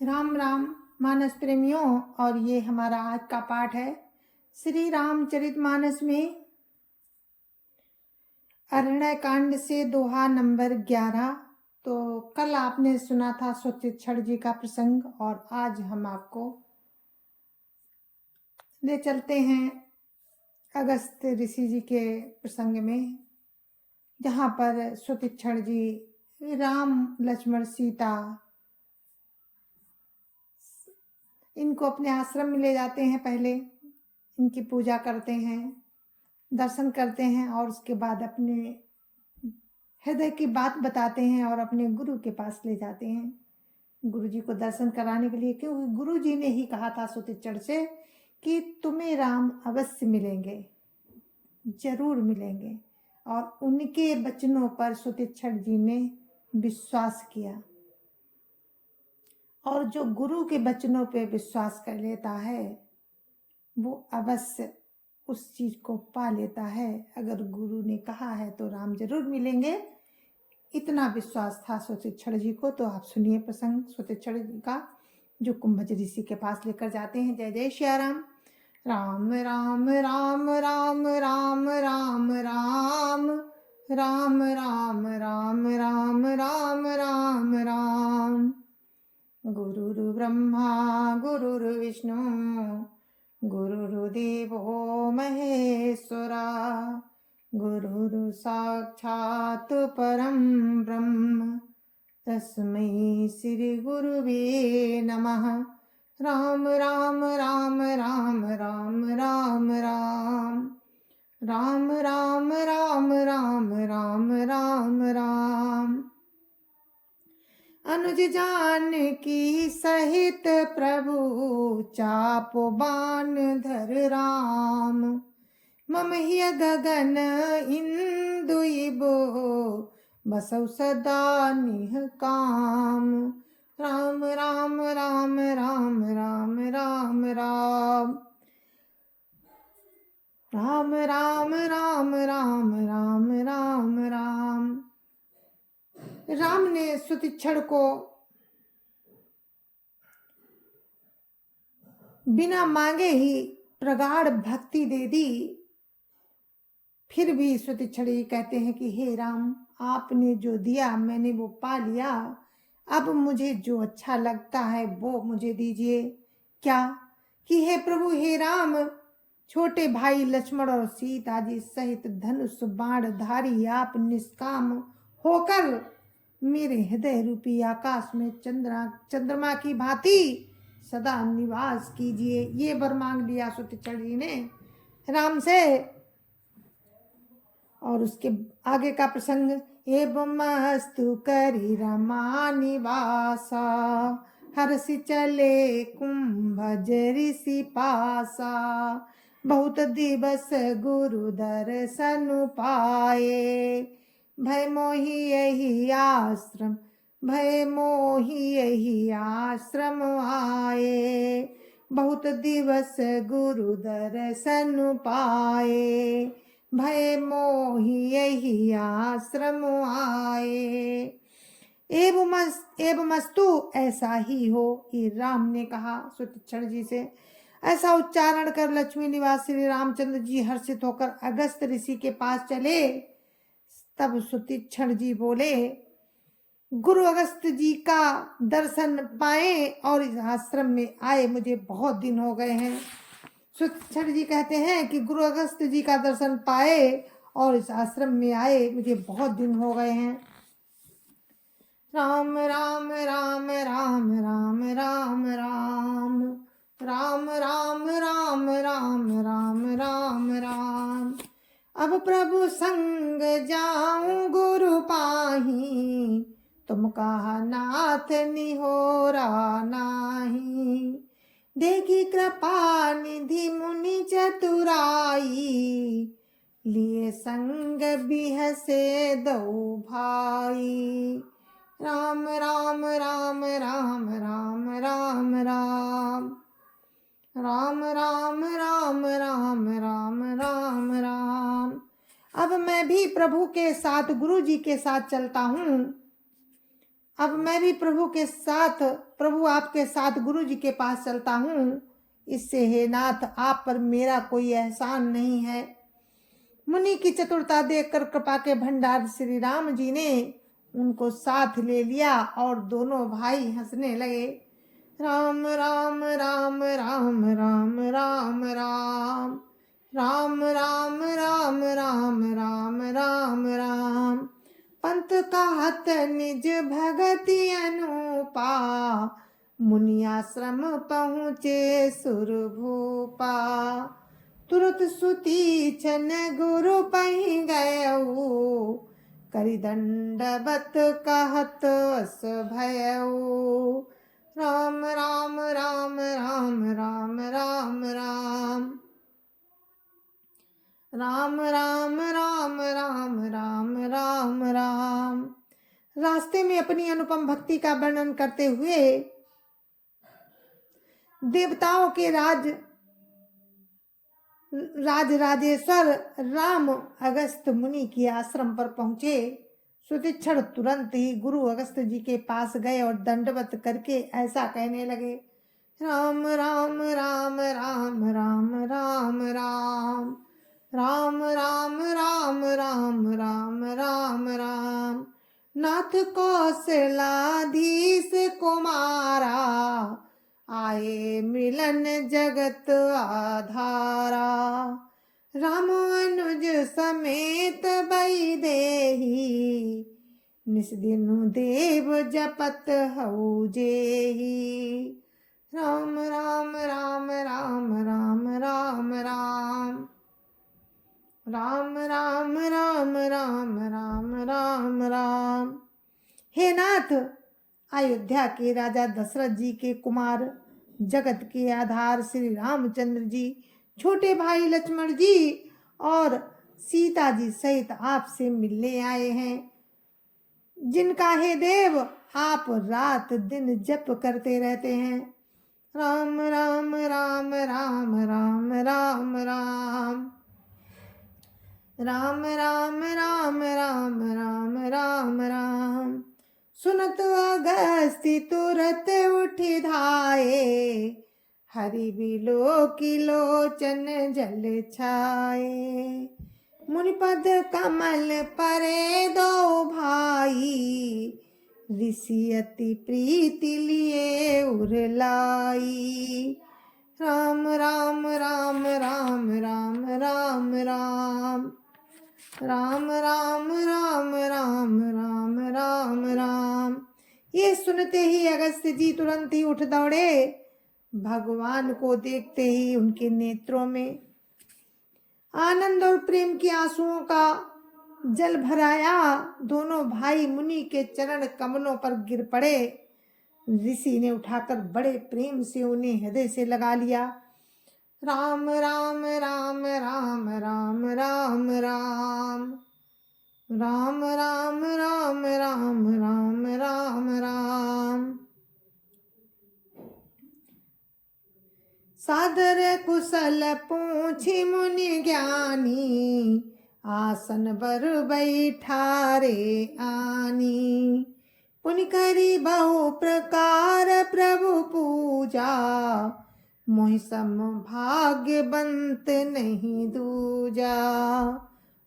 राम राम मानस प्रेमियों। और ये हमारा आज का पाठ है श्री रामचरितमानस में अरण्य कांड से दोहा नंबर 11। तो कल आपने सुना था सुतीक्षण जी का प्रसंग और आज हम आपको ले चलते हैं अगस्त ऋषि जी के प्रसंग में, जहाँ पर सुतीक्षण जी राम लक्ष्मण सीता इनको अपने आश्रम में ले जाते हैं। पहले इनकी पूजा करते हैं, दर्शन करते हैं और उसके बाद अपने हृदय की बात बताते हैं और अपने गुरु के पास ले जाते हैं, गुरु जी को दर्शन कराने के लिए। क्योंकि गुरु जी ने ही कहा था सुतीक्षण से कि तुम्हें राम अवश्य मिलेंगे, जरूर मिलेंगे। और उनके वचनों पर सुतीक्षण जी ने विश्वास किया। और जो गुरु के वचनों पे विश्वास कर लेता है वो अवश्य उस चीज को पा लेता है। अगर गुरु ने कहा है तो राम जरूर मिलेंगे, इतना विश्वास था सुतीक्षण जी को। तो आप सुनिए प्रसंग सुतीक्षण जी का, जो कुंभज ऋषि के पास लेकर जाते हैं। जय जय श्री राम। राम राम राम राम राम राम राम राम राम राम राम राम राम राम। गुरुर्ब्रह्मा गुरुर्विष्णु गुरुर्देवो महेश्वरा, गुरुर् साक्षात् परं ब्रह्म तस्मै श्री गुरुवे नमः। राम राम राम राम राम राम राम राम राम राम राम राम राम राम। अनुज जानकी सहित प्रभु चापो बान धर राम, मम हिय गगन इंदुइबो बसौ सदा निह काम। राम राम राम राम राम राम राम राम राम राम राम राम राम राम। राम ने सुतीक्षण को बिना मांगे ही प्रगाढ़ भक्ति दे दी। फिर भी सुतीक्षण जी कहते हैं कि हे राम, आपने जो दिया मैंने वो पा लिया, अब मुझे जो अच्छा लगता है वो मुझे दीजिए। क्या कि हे प्रभु, हे राम, छोटे भाई लक्ष्मण और सीता जी सहित धनुष बाण धारी आप निष्काम होकर मेरे हृदय रूपी आकाश में चंद्रमा की भांति सदा निवास कीजिए। ये वर मांग लिया सुतीक्षण जी ने राम से। और उसके आगे का प्रसंग, एवं अस्तु करी रमा निवासा, हर्षि चले कुंभज ऋषि पासा। बहुत दिवस गुरु दर्शन पाए, भय मोहि यही आश्रम, भय मोहि यही आश्रम आए। बहुत दिवस गुरु दर्शन पाए, भय मोहि यही आश्रम आए। एवमस्तु ऐसा ही हो, ये राम ने कहा सुतीक्षण जी से। ऐसा उच्चारण कर लक्ष्मी निवास श्री रामचंद्र जी हर्षित होकर अगस्त ऋषि के पास चले। तब सुतीक्षण जी बोले, गुरु अगस्त जी का दर्शन पाए और इस आश्रम में आए मुझे बहुत दिन हो गए हैं। सुतीक्षण जी कहते हैं कि गुरु अगस्त जी का दर्शन पाए और इस आश्रम में आए मुझे बहुत दिन हो गए हैं। राम राम राम राम राम राम राम राम राम राम राम राम राम राम। अब प्रभु संग जाऊं गुरु पाही, तुम कहा नाथ निहोरा नाही। देखी कृपा निधि मुनि चतुराई, लिए संग बिहसे दो भाई। राम राम राम राम राम राम राम राम राम राम राम राम राम राम। अब मैं भी प्रभु के साथ गुरु जी के साथ चलता हूँ। अब मैं भी प्रभु के साथ प्रभु आपके साथ गुरु जी के पास चलता हूँ, इससे हे नाथ आप पर मेरा कोई एहसान नहीं है। मुनि की चतुरता देखकर कृपा के भंडार श्री राम जी ने उनको साथ ले लिया और दोनों भाई हंसने लगे। राम राम राम राम राम राम राम राम राम राम राम राम राम राम। पंत कहत निज भगति अनुपा, मुनियाश्रम पहुँचे सुरभूपा। तुरत सुती छन गुरु पहि गयऊ, करि दंडवत कहत अस भयऊ। राम राम राम राम राम राम राम राम राम राम राम राम राम राम। रास्ते में अपनी अनुपम भक्ति का वर्णन करते हुए देवताओं के राजराजेश्वर राम अगस्त मुनि के आश्रम पर पहुंचे। सुतीक्षण तुरंत ही गुरु अगस्त जी के पास गए और दंडवत करके ऐसा कहने लगे। राम राम राम राम राम राम राम राम राम राम राम राम राम राम। नाथ कौशलाधीश कुमारा, आए मिलन जगत आधारा। राम अनुज समेत वैदेही, निस्दिनु देव जपत हऊ जेही। राम राम राम राम राम राम राम राम राम राम राम राम राम राम। हे नाथ, अयोध्या के राजा दशरथ जी के कुमार, जगत के आधार श्री रामचंद्र जी, छोटे भाई लक्ष्मण जी और सीता जी सहित आपसे मिलने आए हैं, जिनका हे देव आप रात दिन जप करते रहते हैं। राम राम राम राम राम राम राम राम राम राम राम राम राम राम। सुनत अगस्ती तुरत उठि धाये, हरि बिलो की लोचन जल छाए। मुनिपद कमल परे दो भाई, ऋषि अति प्रीति लिए उरलाई। राम राम राम राम राम राम राम राम राम राम राम राम राम राम। ये सुनते ही अगस्त्य जी तुरंत ही उठ दौड़े। भगवान को देखते ही उनके नेत्रों में आनंद और प्रेम की आंसुओं का जल भराया। दोनों भाई मुनि के चरण कमलों पर गिर पड़े। ऋषि ने उठाकर बड़े प्रेम से उन्हें हृदय से लगा लिया। राम राम राम राम राम राम राम राम राम राम राम राम राम राम। सादर कुशल पूछी मुनि ज्ञानी, आसन बर बैठारे आनी। पुनि करी बहु प्रकार प्रभु पूजा, मोहि सम भाग्यवंत नहीं दूजा।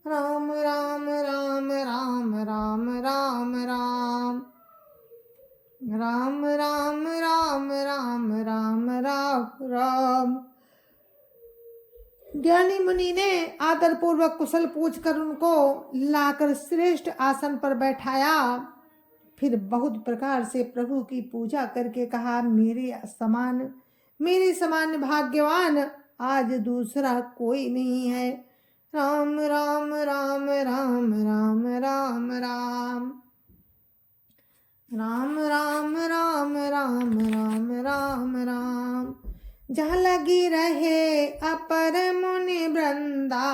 राम राम राम राम राम राम राम राम राम राम राम राम राम राम। ज्ञानी मुनि ने आदर पूर्वक कुशल पूछकर उनको लाकर श्रेष्ठ आसन पर बैठाया। फिर बहुत प्रकार से प्रभु की पूजा करके कहा, मेरे समान भाग्यवान आज दूसरा कोई नहीं है। राम राम राम राम राम राम राम राम राम राम राम राम राम राम। जहाँ लगी रहे अपर मुनि वृंदा,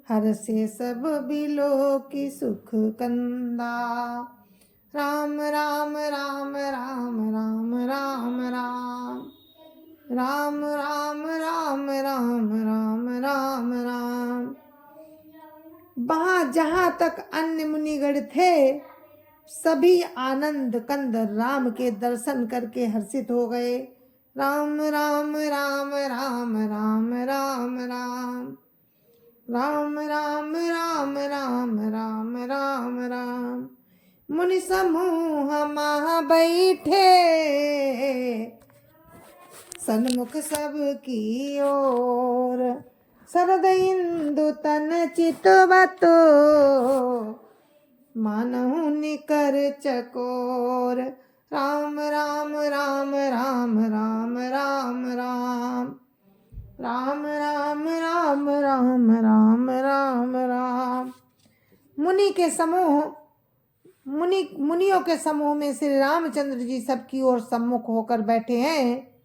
हर से सब बिलो की सुख कंदा। राम राम राम राम राम राम राम राम राम राम राम राम राम राम। वहाँ जहाँ तक अन्य मुनिगण थे सभी आनंद कंद राम के दर्शन करके हर्षित हो गए। राम राम राम राम राम राम राम राम राम राम राम राम राम राम। मुनि समूह महा बैठे सन्मुख सब की ओर। सरद इंदु तन चितवत मानहु निकर चकोर। राम राम राम राम राम राम राम राम राम राम राम राम राम राम। मुनियों के समूह में श्री रामचंद्र जी सबकी ओर सम्मुख होकर बैठे हैं,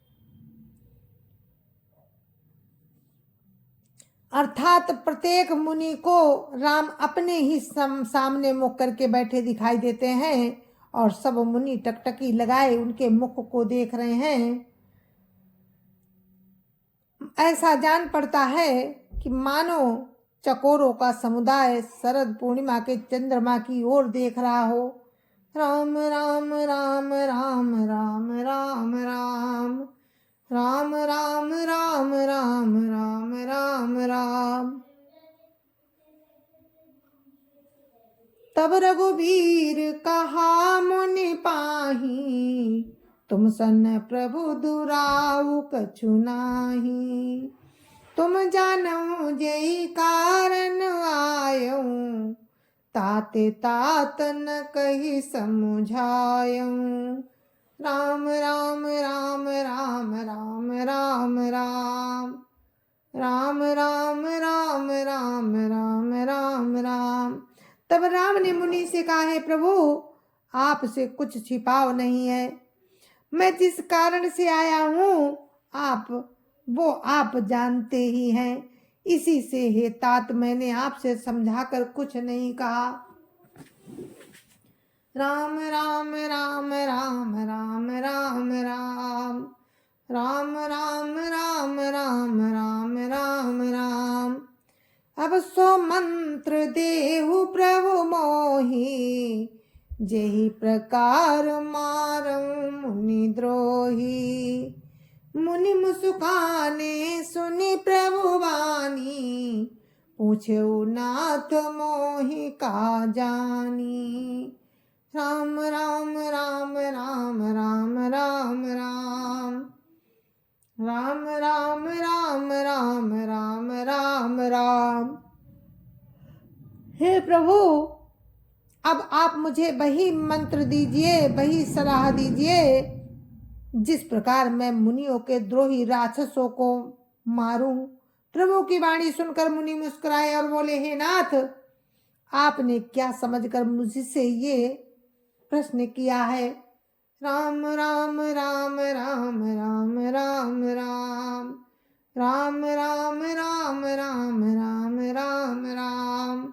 अर्थात प्रत्येक मुनि को राम अपने ही सामने मुख करके बैठे दिखाई देते हैं और सब मुनि टकटकी लगाए उनके मुख को देख रहे हैं। ऐसा जान पड़ता है कि मानो चकोरों का समुदाय शरद पूर्णिमा के चंद्रमा की ओर देख रहा हो। राम राम राम राम राम राम राम राम राम राम राम राम राम राम। तब रघुबीर कहा मुनि पाही, तुम सन प्रभु दुराऊ कछु नाही। तुम जानो जेहि कारण आयो, ताते तात न कही समुझायो। राम राम राम राम राम राम राम राम राम राम राम राम राम राम। तब राम ने मुनि से कहा, है प्रभु आपसे कुछ छिपाव नहीं है। मैं जिस कारण से आया हूँ वो आप जानते ही हैं। इसी से हे तात मैंने आपसे समझाकर कुछ नहीं कहा। राम राम राम राम राम राम राम राम राम राम राम राम राम राम। अब सो मंत्र देहु प्रभु मोहि, जेहि प्रकार मारऊ मुनि द्रोही। मुनि मुस्काने सुनि प्रभु वाणी, पूछऊ नाथ मोहि का जानी। राम राम राम राम राम राम राम राम राम राम राम राम राम राम। हे प्रभु अब आप मुझे वही मंत्र दीजिए, वही सलाह दीजिए जिस प्रकार मैं मुनियों के द्रोही राक्षसों को मारूं। प्रभु की वाणी सुनकर मुनि मुस्कुराए और बोले, हे नाथ आपने क्या समझकर मुझसे ये प्रश्न किया है। राम राम राम राम राम राम राम राम राम राम राम राम राम राम।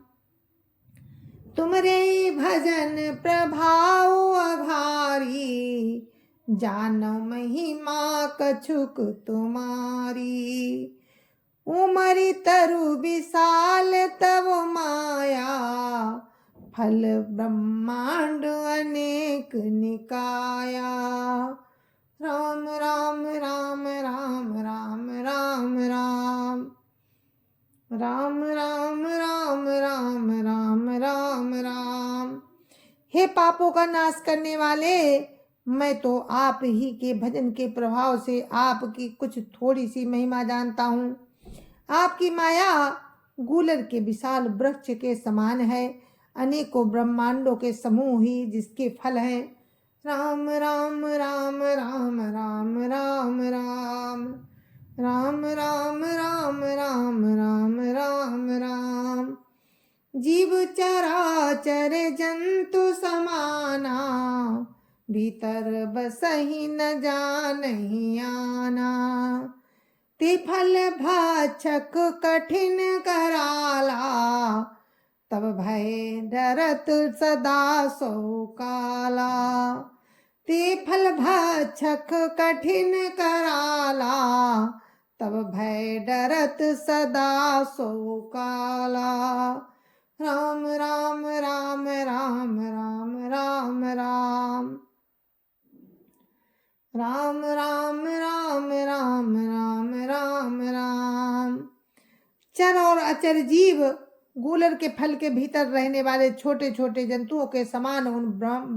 तुमरे भजन प्रभाव अघारी, जानो महिमा कछुक तुम्हारी। उमरि तरु विशाल तब माया, फल ब्रह्मांड अनेक निकाया। राम राम राम राम राम राम राम राम राम राम राम राम राम राम। हे पापों का नाश करने वाले, मैं तो आप ही के भजन के प्रभाव से आपकी कुछ थोड़ी सी महिमा जानता हूँ। आपकी माया गूलर के विशाल वृक्ष के समान है, अनेकों ब्रह्मांडों के समूह ही जिसके फल हैं। राम राम राम राम राम राम राम राम राम राम राम राम राम राम। जीव चराचर जंतु समाना, भीतर बसहि न जानहि आना। ते फल भाचक कठिन कराला, तब भय डरत सदा सो काला। ते फल भाचक कठिन कराला, तब भय डरत सदा सो काला। राम राम राम राम राम राम राम राम राम राम राम राम राम राम। चर और अचर जीव गूलर के फल के भीतर रहने वाले छोटे छोटे जंतुओं के समान उन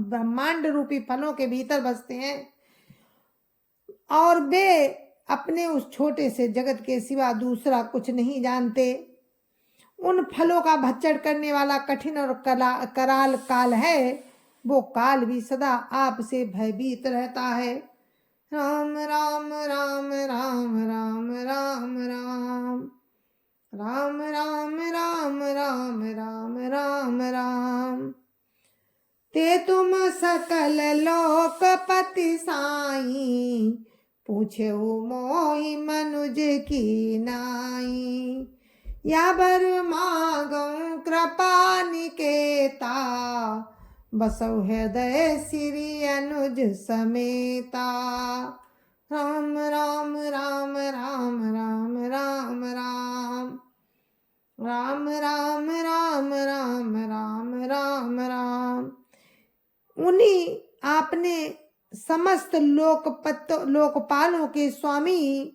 ब्रह्मांड रूपी फलों के भीतर बसते हैं और वे अपने उस छोटे से जगत के सिवा दूसरा कुछ नहीं जानते। उन फलों का भक्षण करने वाला कठिन और कराल काल है, वो काल भी सदा आपसे भयभीत रहता है। राम राम राम राम राम राम राम राम राम राम राम राम राम राम। ते तुम सकल लोकपति साई, पूछे मोहि मनुज की नाई। या बर मागं कृपा निकेता, बसौ हृदय श्री अनुज समेता। राम राम राम राम राम राम राम राम राम राम राम राम राम राम। उन्हीं आपने समस्त लोकपालों के स्वामी,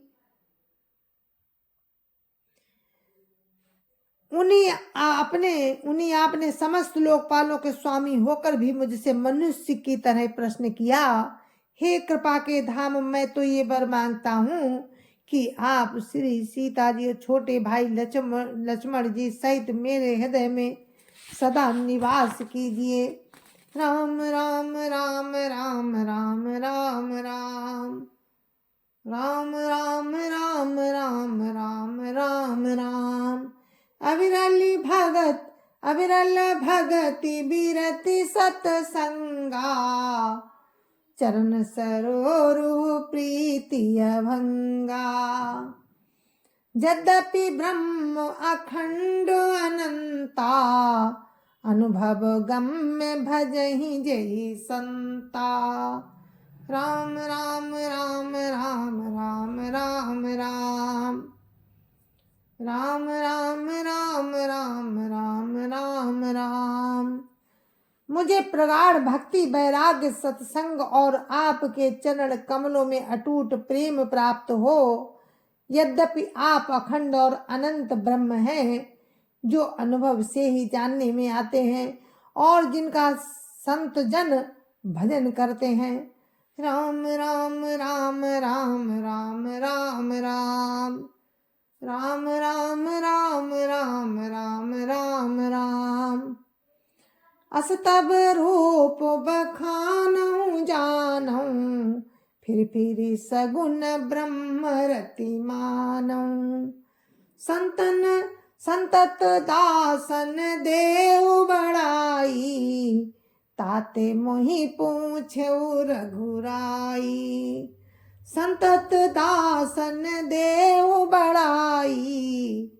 उन्हीं आपने समस्त लोकपालों के स्वामी होकर भी मुझसे मनुष्य की तरह प्रश्न किया। हे कृपा के धाम, मैं तो ये वर मांगता हूँ कि आप श्री सीता जी और छोटे भाई लक्ष्मण जी सहित मेरे हृदय में सदा निवास कीजिए। राम राम राम राम राम राम राम राम राम राम राम राम राम राम। अविरल भगति बिरति सतसंगा, चरण सरोरु प्रीति अभंगा। यद्यपि ब्रह्म अखंड अनंता, अनुभव गम्य भजहि जहि संता। राम राम राम राम राम राम राम राम राम राम राम राम राम राम। मुझे प्रगाढ़ भक्ति, वैराग्य, सत्संग और आपके चरण कमलों में अटूट प्रेम प्राप्त हो। यद्यपि आप अखंड और अनंत ब्रह्म हैं, जो अनुभव से ही जानने में आते हैं और जिनका संत जन भजन करते हैं। राम राम राम राम राम राम राम राम राम राम राम राम राम राम। अस तब रूप बखानहु जानहु, फिर सगुन ब्रह्म रति मानहु। संतत दासन देव बड़ाई, ताते मोहि पूछेउ रघुराई। संतत दासन देव बड़ाई,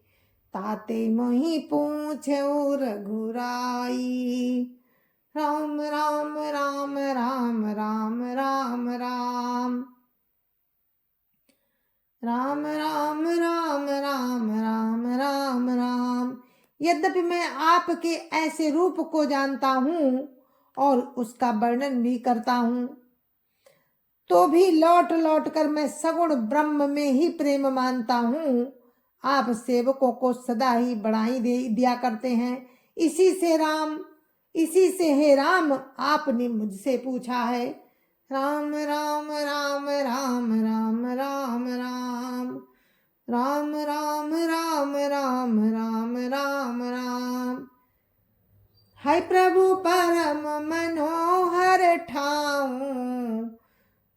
ताते मोहि पूछेउ रघुराई। राम राम राम राम राम राम राम राम राम राम राम राम राम राम। यद्यपि मैं आपके ऐसे रूप को जानता हूँ और उसका वर्णन भी करता हूँ, तो भी लौट लौट कर मैं सगुण ब्रह्म में ही प्रेम मानता हूँ। आप सेवकों को सदा ही बढ़ाई दिया करते हैं। इसी से हे राम आपने मुझसे पूछा है। राम राम राम राम राम राम राम राम राम राम राम राम राम राम। हाय प्रभु परम मनोहर ठाऊं,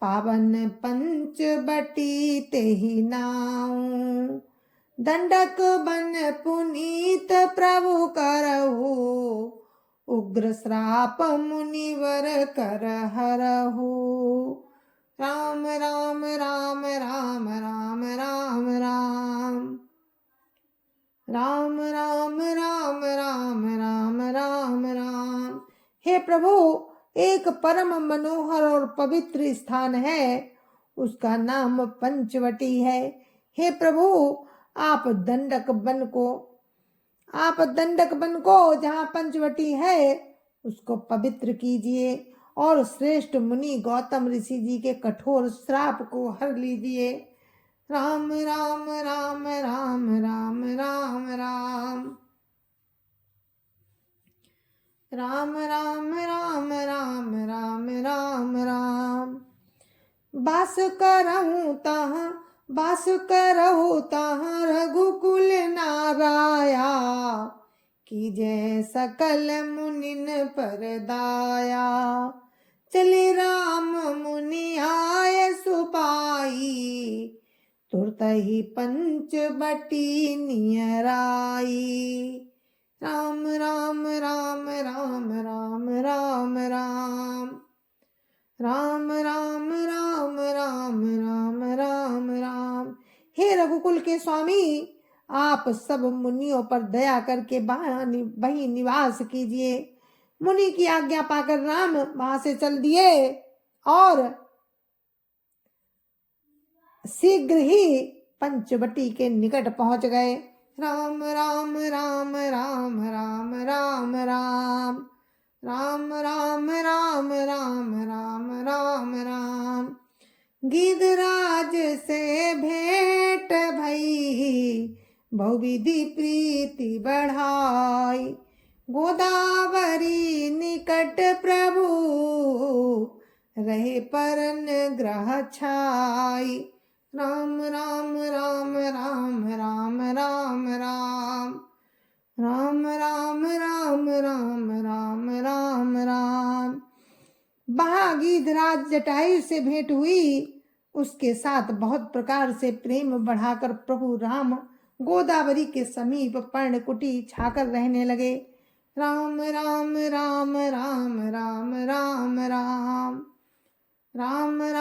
पावन पंच बटी तेहि नाऊं। दंडक बन पुनीत प्रभु करहु, उग्र श्राप मुनिवर कर हरहु। राम राम राम राम राम राम राम राम राम राम राम राम राम राम। हे प्रभु, एक परम मनोहर और पवित्र स्थान है, उसका नाम पंचवटी है। हे प्रभु, आप दंडक वन को आप दंडक वन को जहाँ पंचवटी है उसको पवित्र कीजिए और श्रेष्ठ मुनि गौतम ऋषि जी के कठोर श्राप को हर लीजिए। राम राम राम राम राम राम राम राम राम राम राम राम राम राम। बास करहु तहाँ रघुकुल नाराया, कीजय सकल मुनिन पर दाया। चले राम मुनि आय सुपाई, तुरत ही पंचवटी नियराई। राम राम राम राम राम राम राम राम राम राम राम राम राम राम। हे रघुकुल के स्वामी, आप सब मुनियों पर दया करके वहीं निवास कीजिए। मुनि की आज्ञा पाकर राम वहां से चल दिए और शीघ्र ही पंचवटी के निकट पहुंच गए। राम राम राम राम राम राम राम राम राम राम राम राम राम राम। गिरिराज से भेंट भई, बहुविधि प्रीति बढ़ाई। गोदावरी निकट प्रभु, रहे परन ग्रह छाई। राम राम राम राम राम राम राम राम राम राम राम राम राम राम। गिरिराज जटायु से भेंट हुई, उसके साथ बहुत प्रकार से प्रेम बढ़ाकर प्रभु राम गोदावरी के समीप पर्णकुटी छाकर रहने लगे। राम राम राम राम राम राम राम राम राम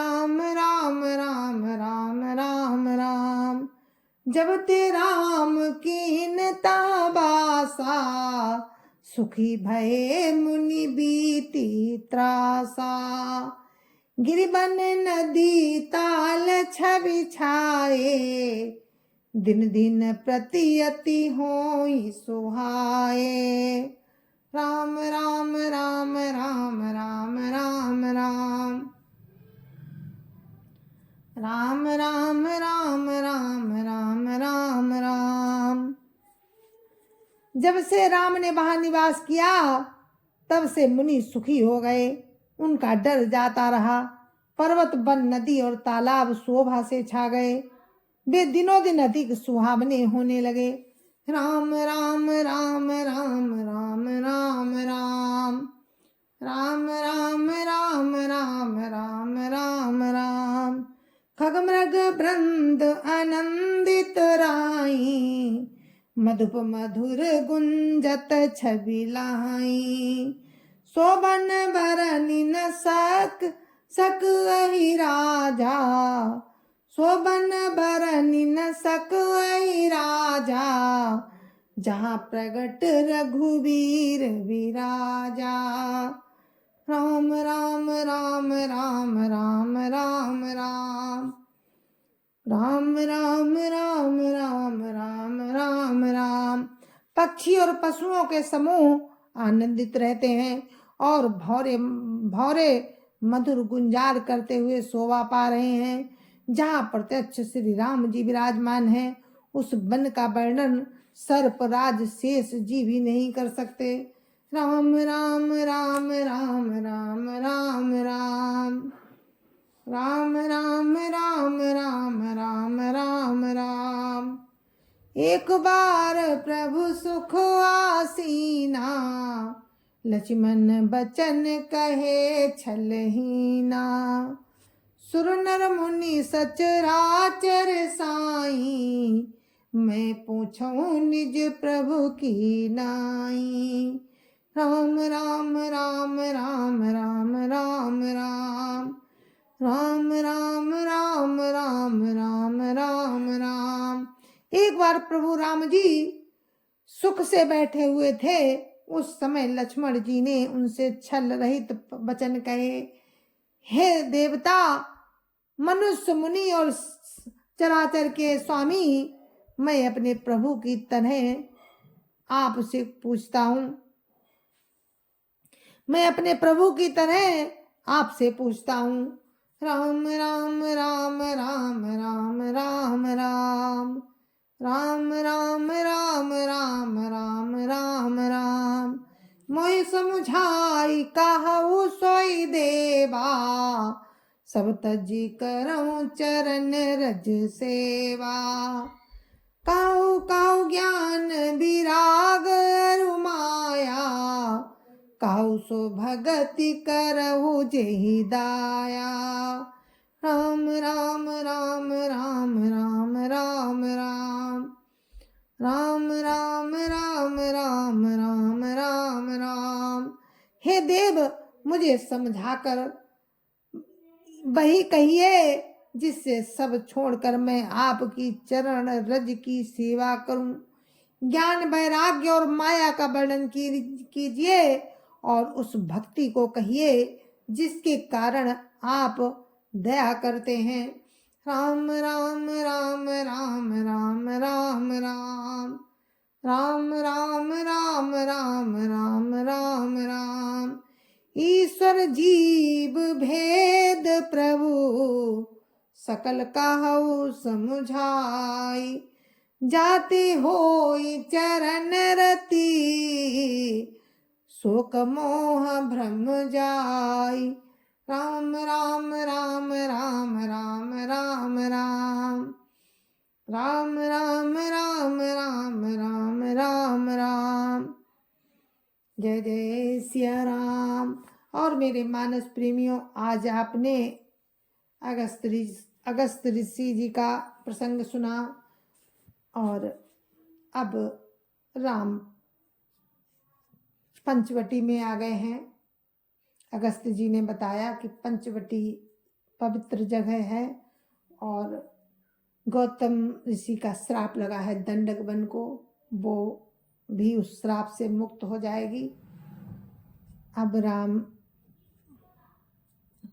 राम राम राम राम राम। जब ते राम कीन्ता बासा, सुखी भये मुनि बीती त्रासा। गिरिवन नदी ताल छवि छाए, दिन दिन प्रति अति होई सुहाए। राम राम राम राम राम राम राम राम राम राम राम राम राम राम। जब से राम ने वहां निवास किया, तब से मुनि सुखी हो गए, उनका डर जाता रहा। पर्वत वन नदी और तालाब शोभा से छा गए, वे दिनों दिन अधिक सुहावने होने लगे। राम राम राम राम राम राम राम राम राम राम राम राम राम राम। खगमृग वृंद आनंदित राई, मधुप मधुर गुंजत छवि लाई। शोभन बरनि न सक अहि राजा, शोभन बरनि न सक अहि राजा। जहाँ प्रगट रघुवीर विराजा। राम राम राम राम राम राम राम राम राम राम राम राम राम राम। पक्षी और पशुओं के समूह आनंदित रहते हैं और भौरे भौरे मधुर गुंजार करते हुए शोभा पा रहे हैं। जहाँ प्रत्यक्ष श्री राम जी विराजमान हैं, उस वन का वर्णन सर्पराज शेष जी भी नहीं कर सकते। राम राम राम राम राम राम राम राम राम राम राम राम राम राम। एक बार प्रभु सुख आसीना, लक्ष्मण बचन कहे छलहीना। सुर नर मुनि सचराचर साई, मैं पूछूं निज प्रभु की नाई। राम राम राम राम राम राम राम राम राम राम राम राम राम राम। एक बार प्रभु राम जी सुख से बैठे हुए थे, उस समय लक्ष्मण जी ने उनसे छल रहित वचन कहे, हे देवता, मनुष्य मुनि और चराचर के स्वामी, मैं अपने प्रभु की तरह आपसे पूछता हूँ, मैं अपने प्रभु की तरह आपसे पूछता हूँ। राम राम राम राम राम राम राम राम राम राम राम राम राम राम मोहि समुझाई कहु सोई देवा, सब तजी करऊं चरण रज सेवा। कहु कहु ज्ञान विराग रुमाया, कहु सो भगति करहु जेहि दाया। राम राम राम राम राम राम राम राम राम राम राम राम राम राम। हे देव, मुझे समझाकर वही कहिए जिससे सब छोड़कर मैं आपकी चरण रज की सेवा करूं। ज्ञान वैराग्य और माया का वर्णन कीजिए और उस भक्ति को कहिए जिसके कारण आप दया करते हैं। राम राम राम राम राम राम राम राम राम राम राम राम राम राम। ईश्वर जीव भेद प्रभु, सकल कहु समुझाई। जाते होई चरण रति, शोक मोह भ्रम जाई। राम राम राम राम राम राम राम राम राम राम राम राम राम राम। जय जय सिया राम। और मेरे मानस प्रेमियों, आज आपने अगस्त ऋषि जी का प्रसंग सुना और अब राम पंचवटी में आ गए हैं। अगस्त जी ने बताया कि पंचवटी पवित्र जगह है और गौतम ऋषि का श्राप लगा है दंडक वन को, वो भी उस श्राप से मुक्त हो जाएगी। अब राम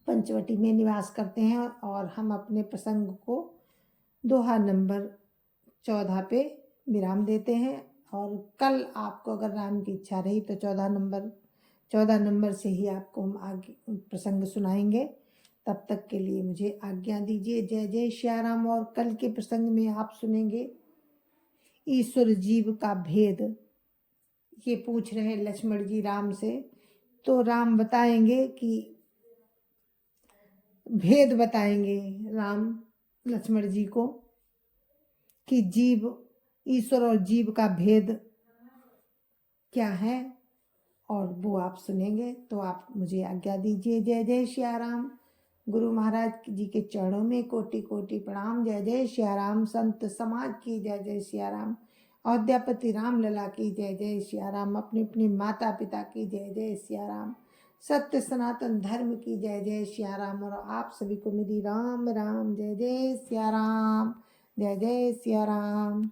पंचवटी में निवास करते हैं और हम अपने प्रसंग को दोहा नंबर 14 पे विराम देते हैं। और कल आपको अगर राम की इच्छा रही तो 14 नंबर से ही आपको हम आगे प्रसंग सुनाएंगे। तब तक के लिए मुझे आज्ञा दीजिए। जय जय श्या राम। और कल के प्रसंग में आप सुनेंगे ईश्वर जीव का भेद। ये पूछ रहे लक्ष्मण जी राम से, तो राम बताएंगे कि भेद बताएंगे राम लक्ष्मण जी को कि जीव, ईश्वर और जीव का भेद क्या है, और वो आप सुनेंगे। तो आप मुझे आज्ञा दीजिए। जय जय श्या राम। गुरु महाराज जी के चरणों में कोटि कोटि प्रणाम। जय जय श्या राम। संत समाज की जय जय श्या राम। अयोध्यापति राम लला की जय जय श्या राम। अपने अपने माता पिता की जय जय श्या राम। सत्य सनातन धर्म की जय जय श्या राम। और आप सभी को मेरी राम राम जय जय श्या राम। जय जय श्या राम।